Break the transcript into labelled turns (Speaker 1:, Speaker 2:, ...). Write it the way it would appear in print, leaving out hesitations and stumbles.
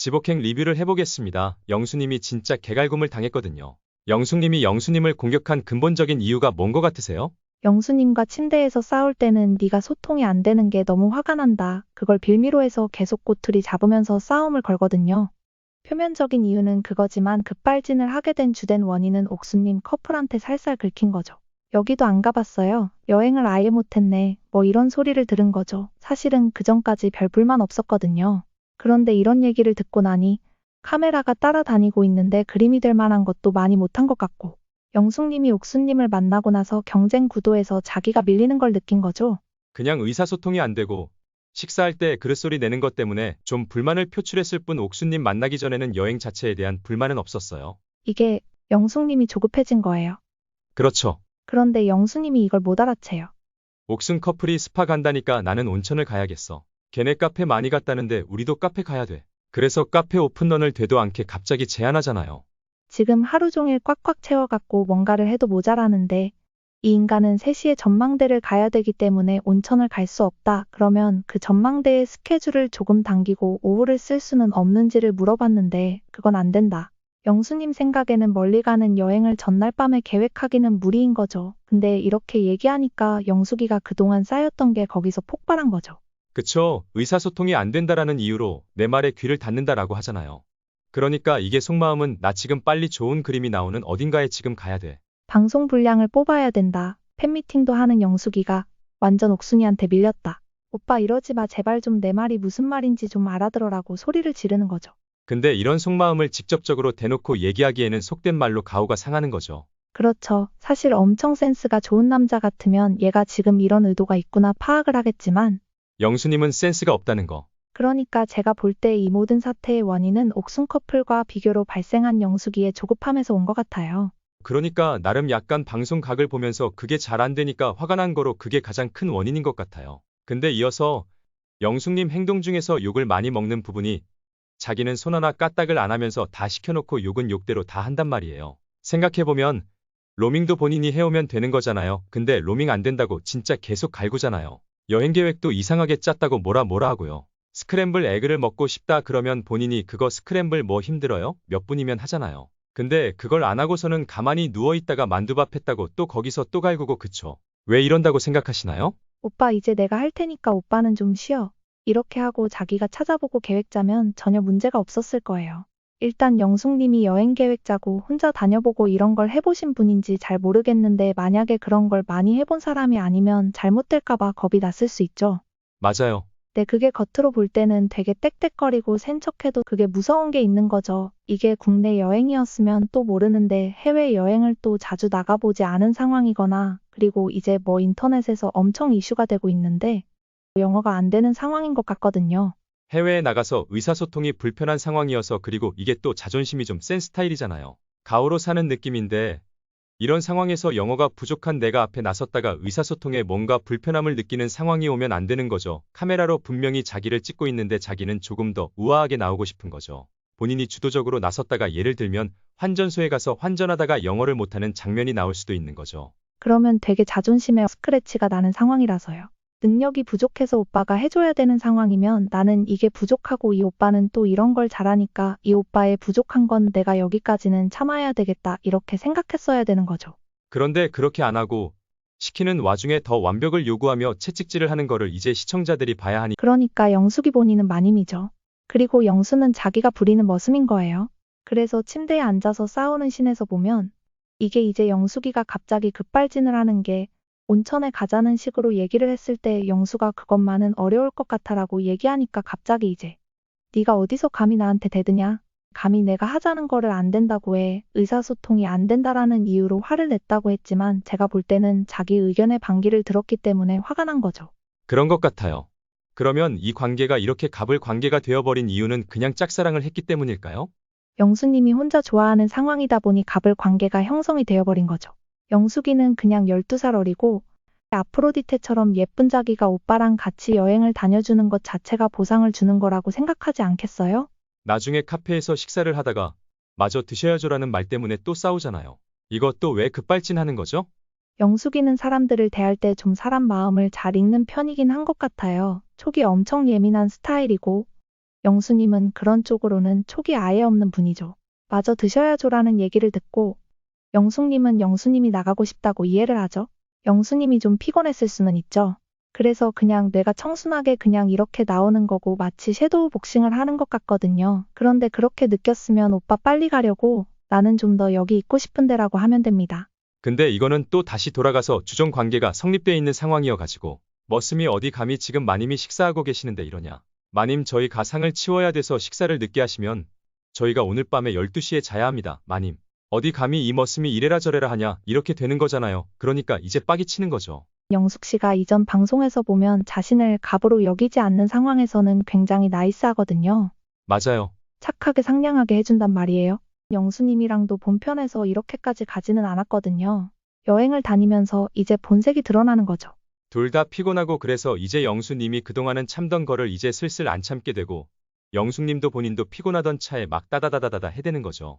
Speaker 1: 지복행 리뷰를 해보겠습니다. 영수님이 진짜 개갈굼을 당했거든요. 영숙님이 영수님을 공격한 근본적인 이유가 뭔 것 같으세요?
Speaker 2: 영수님과 침대에서 싸울 때는 네가 소통이 안 되는 게 너무 화가 난다. 그걸 빌미로 해서 계속 꼬투리 잡으면서 싸움을 걸거든요. 표면적인 이유는 그거지만 급발진을 하게 된 주된 원인은 옥수님 커플한테 살살 긁힌 거죠. 여기도 안 가봤어요. 여행을 아예 못했네. 뭐 이런 소리를 들은 거죠. 사실은 그전까지 별 불만 없었거든요. 그런데 이런 얘기를 듣고 나니 카메라가 따라다니고 있는데 그림이 될 만한 것도 많이 못한 것 같고 영숙님이 옥수님을 만나고 나서 경쟁 구도에서 자기가 밀리는 걸 느낀 거죠.
Speaker 1: 그냥 의사소통이 안 되고 식사할 때 그릇소리 내는 것 때문에 좀 불만을 표출했을 뿐 옥수님 만나기 전에는 여행 자체에 대한 불만은 없었어요.
Speaker 2: 이게 영숙님이 조급해진 거예요.
Speaker 1: 그렇죠.
Speaker 2: 그런데 영수님이 이걸 못 알아채요.
Speaker 1: 옥순 커플이 스파 간다니까 나는 온천을 가야겠어. 걔네 카페 많이 갔다는데 우리도 카페 가야 돼. 그래서 카페 오픈런을 되도 않게 갑자기 제안하잖아요.
Speaker 2: 지금 하루 종일 꽉꽉 채워갖고 뭔가를 해도 모자라는데 이 인간은 3시에 전망대를 가야 되기 때문에 온천을 갈 수 없다. 그러면 그 전망대의 스케줄을 조금 당기고 오후를 쓸 수는 없는지를 물어봤는데 그건 안 된다. 영수님 생각에는 멀리 가는 여행을 전날 밤에 계획하기는 무리인 거죠. 근데 이렇게 얘기하니까 영숙이가 그동안 쌓였던 게 거기서 폭발한 거죠.
Speaker 1: 그쵸. 의사소통이 안 된다라는 이유로 내 말에 귀를 닫는다라고 하잖아요. 그러니까 이게 속마음은 나 지금 빨리 좋은 그림이 나오는 어딘가에 지금 가야 돼.
Speaker 2: 방송 분량을 뽑아야 된다. 팬미팅도 하는 영숙이가 완전 옥순이한테 밀렸다. 오빠 이러지 마 제발 좀 내 말이 무슨 말인지 좀 알아들어라고 소리를 지르는 거죠.
Speaker 1: 근데 이런 속마음을 직접적으로 대놓고 얘기하기에는 속된 말로 가오가 상하는 거죠.
Speaker 2: 그렇죠. 사실 엄청 센스가 좋은 남자 같으면 얘가 지금 이런 의도가 있구나 파악을 하겠지만
Speaker 1: 영수님은 센스가 없다는 거.
Speaker 2: 그러니까 제가 볼 때 이 모든 사태의 원인은 옥순 커플과 비교로 발생한 영숙이의 조급함에서 온 것 같아요.
Speaker 1: 그러니까 나름 약간 방송 각을 보면서 그게 잘 안 되니까 화가 난 거로 그게 가장 큰 원인인 것 같아요. 근데 이어서 영숙님 행동 중에서 욕을 많이 먹는 부분이 자기는 손 하나 까딱을 안 하면서 다 시켜놓고 욕은 욕대로 다 한단 말이에요. 생각해보면 로밍도 본인이 해오면 되는 거잖아요. 근데 로밍 안 된다고 진짜 계속 갈구잖아요. 여행 계획도 이상하게 짰다고 뭐라 하고요. 스크램블 에그를 먹고 싶다 그러면 본인이 그거 스크램블 뭐 힘들어요? 몇 분이면 하잖아요. 근데 그걸 안 하고서는 가만히 누워있다가 만두밥 했다고 또 거기서 또 갈구고 그쵸? 왜 이런다고 생각하시나요?
Speaker 2: 오빠 이제 내가 할 테니까 오빠는 좀 쉬어. 이렇게 하고 자기가 찾아보고 계획 짜면 전혀 문제가 없었을 거예요. 일단 영숙님이 여행 계획 짜고 혼자 다녀보고 이런 걸 해보신 분인지 잘 모르겠는데 만약에 그런 걸 많이 해본 사람이 아니면 잘못될까봐 겁이 났을 수 있죠.
Speaker 1: 맞아요.
Speaker 2: 네, 그게 겉으로 볼 때는 되게 땡땡거리고 센 척해도 그게 무서운 게 있는 거죠. 이게 국내 여행이었으면 또 모르는데 해외 여행을 또 자주 나가보지 않은 상황이거나 그리고 이제 뭐 인터넷에서 엄청 이슈가 되고 있는데 영어가 안 되는 상황인 것 같거든요.
Speaker 1: 해외에 나가서 의사소통이 불편한 상황이어서 그리고 이게 또 자존심이 좀 센 스타일이잖아요. 가오로 사는 느낌인데 이런 상황에서 영어가 부족한 내가 앞에 나섰다가 의사소통에 뭔가 불편함을 느끼는 상황이 오면 안 되는 거죠. 카메라로 분명히 자기를 찍고 있는데 자기는 조금 더 우아하게 나오고 싶은 거죠. 본인이 주도적으로 나섰다가 예를 들면 환전소에 가서 환전하다가 영어를 못하는 장면이 나올 수도 있는 거죠.
Speaker 2: 그러면 되게 자존심에 스크래치가 나는 상황이라서요. 능력이 부족해서 오빠가 해줘야 되는 상황이면 나는 이게 부족하고 이 오빠는 또 이런 걸 잘하니까 이 오빠의 부족한 건 내가 여기까지는 참아야 되겠다 이렇게 생각했어야 되는 거죠.
Speaker 1: 그런데 그렇게 안 하고 시키는 와중에 더 완벽을 요구하며 채찍질을 하는 거를 이제 시청자들이 봐야 하니
Speaker 2: 그러니까 영숙이 본인은 마님이죠. 그리고 영수는 자기가 부리는 머슴인 거예요. 그래서 침대에 앉아서 싸우는 씬에서 보면 이게 이제 영숙이가 갑자기 급발진을 하는 게 온천에 가자는 식으로 얘기를 했을 때 영수가 그것만은 어려울 것 같아라고 얘기하니까 갑자기 이제 네가 어디서 감히 나한테 대드냐? 감히 내가 하자는 거를 안 된다고 해. 의사소통이 안 된다라는 이유로 화를 냈다고 했지만 제가 볼 때는 자기 의견의 반기를 들었기 때문에 화가 난 거죠.
Speaker 1: 그런 것 같아요. 그러면 이 관계가 이렇게 갑을 관계가 되어버린 이유는 그냥 짝사랑을 했기 때문일까요?
Speaker 2: 영수님이 혼자 좋아하는 상황이다 보니 갑을 관계가 형성이 되어버린 거죠. 영숙이는 그냥 12살 어리고 아프로디테처럼 예쁜 자기가 오빠랑 같이 여행을 다녀주는 것 자체가 보상을 주는 거라고 생각하지 않겠어요?
Speaker 1: 나중에 카페에서 식사를 하다가 마저 드셔야죠라는 말 때문에 또 싸우잖아요. 이것도 왜 급발진하는 거죠?
Speaker 2: 영숙이는 사람들을 대할 때 좀 사람 마음을 잘 읽는 편이긴 한 것 같아요. 촉이 엄청 예민한 스타일이고 영수님은 그런 쪽으로는 촉이 아예 없는 분이죠. 마저 드셔야죠라는 얘기를 듣고 영숙님은 영수님이 나가고 싶다고 이해를 하죠. 영수님이 좀 피곤했을 수는 있죠. 그래서 그냥 뇌가 청순하게 그냥 이렇게 나오는 거고 마치 섀도우 복싱을 하는 것 같거든요. 그런데 그렇게 느꼈으면 오빠 빨리 가려고 나는 좀 더 여기 있고 싶은데라고 하면 됩니다.
Speaker 1: 근데 이거는 또 다시 돌아가서 주종 관계가 성립돼 있는 상황이어가지고 머슴이 어디 감히 지금 마님이 식사하고 계시는데 이러냐. 마님 저희 가상을 치워야 돼서 식사를 늦게 하시면 저희가 오늘 밤에 12시에 자야 합니다. 마님. 어디 감히 이 머슴이 이래라 저래라 하냐 이렇게 되는 거잖아요. 그러니까 이제 빡이 치는 거죠.
Speaker 2: 영숙 씨가 이전 방송에서 보면 자신을 갑으로 여기지 않는 상황에서는 굉장히 나이스하거든요.
Speaker 1: 맞아요.
Speaker 2: 착하게 상냥하게 해준단 말이에요. 영수님이랑도 본편에서 이렇게까지 가지는 않았거든요. 여행을 다니면서 이제 본색이 드러나는 거죠.
Speaker 1: 둘 다 피곤하고 그래서 이제 영수님이 그동안은 참던 거를 이제 슬슬 안 참게 되고 영숙님도 본인도 피곤하던 차에 막 따다다다다다 해대는 거죠.